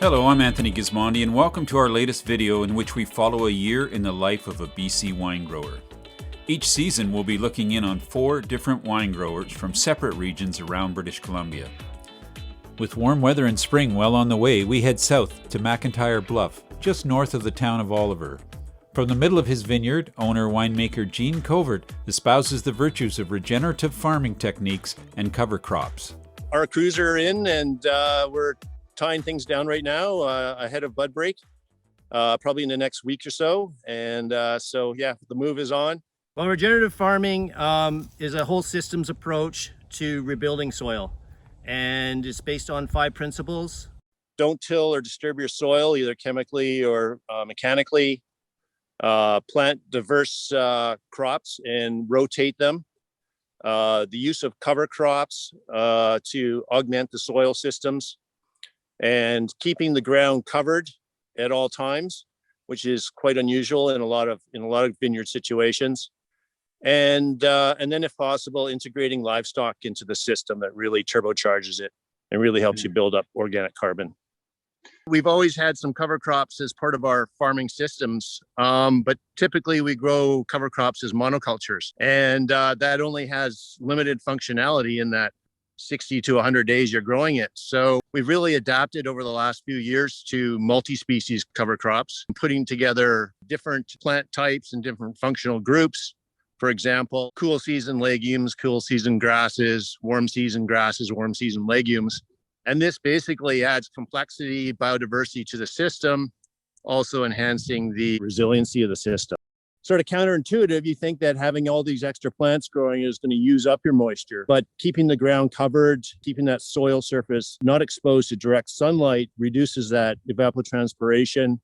Hello, I'm Anthony Gismondi, and welcome to our latest video in which we follow a year in the life of a BC wine grower. Each season we'll be looking in on 4 different wine growers from separate regions around British Columbia. With warm weather in spring well on the way, we head south to McIntyre Bluff, just north of the town of Oliver. From the middle of his vineyard, owner-winemaker Gene Covert espouses the virtues of regenerative farming techniques and cover crops. Our crews are in and we're tying things down right now ahead of bud break, probably in the next week or so. And the move is on. Well, regenerative farming is a whole systems approach to rebuilding soil. And it's based on 5 principles. Don't till or disturb your soil, either chemically or mechanically. Plant diverse crops and rotate them. The use of cover crops to augment the soil systems. And keeping the ground covered at all times, which is quite unusual in a lot of vineyard situations. And then if possible, integrating livestock into the system that really turbocharges it and really helps you build up organic carbon. We've always had some cover crops as part of our farming systems, but typically we grow cover crops as monocultures, and that only has limited functionality in that 60 to 100 days you're growing it. So we've really adapted over the last few years to multi-species cover crops, putting together different plant types and different functional groups. For example, cool season legumes, cool season grasses, warm season grasses, warm season legumes. And this basically adds complexity, biodiversity to the system, also enhancing the resiliency of the system. Sort of counterintuitive, you think that having all these extra plants growing is going to use up your moisture, but keeping the ground covered, keeping that soil surface not exposed to direct sunlight reduces that evapotranspiration.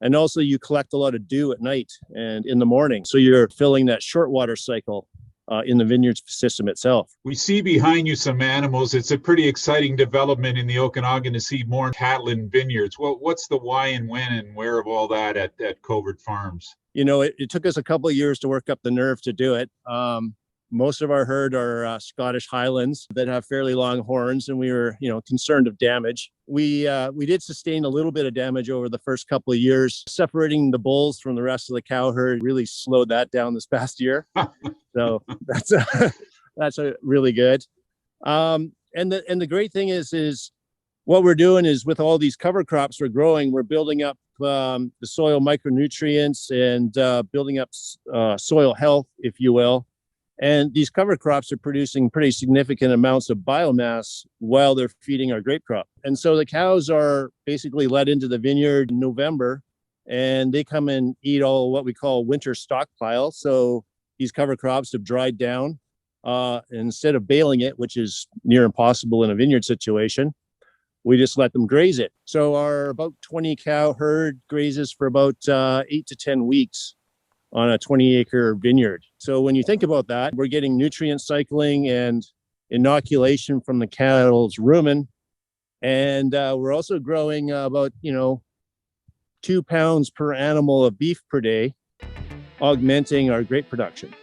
And also you collect a lot of dew at night and in the morning. So you're filling that short water cycle in the vineyard system itself. We see behind you some animals. It's a pretty exciting development in the Okanagan to see more Highland vineyards. Well, what's the why and when and where of all that at Covert Farms? You know, it took us a couple of years to work up the nerve to do it. Most of our herd are Scottish Highlands that have fairly long horns, and we were, concerned of damage. We did sustain a little bit of damage over the first couple of years. Separating the bulls from the rest of the cow herd really slowed that down this past year. So that's a really good. And the great thing is what we're doing is with all these cover crops we're growing, we're building up the soil micronutrients and building up soil health, if you will. And these cover crops are producing pretty significant amounts of biomass while they're feeding our grape crop. And so the cows are basically led into the vineyard in November, and they come and eat all what we call winter stockpile. So these cover crops have dried down. Instead of baling it, which is near impossible in a vineyard situation, we just let them graze it. So our about 20 cow herd grazes for about 8 to 10 weeks on a 20-acre vineyard. So when you think about that, we're getting nutrient cycling and inoculation from the cattle's rumen. And we're also growing about, 2 pounds per animal of beef per day, augmenting our grape production.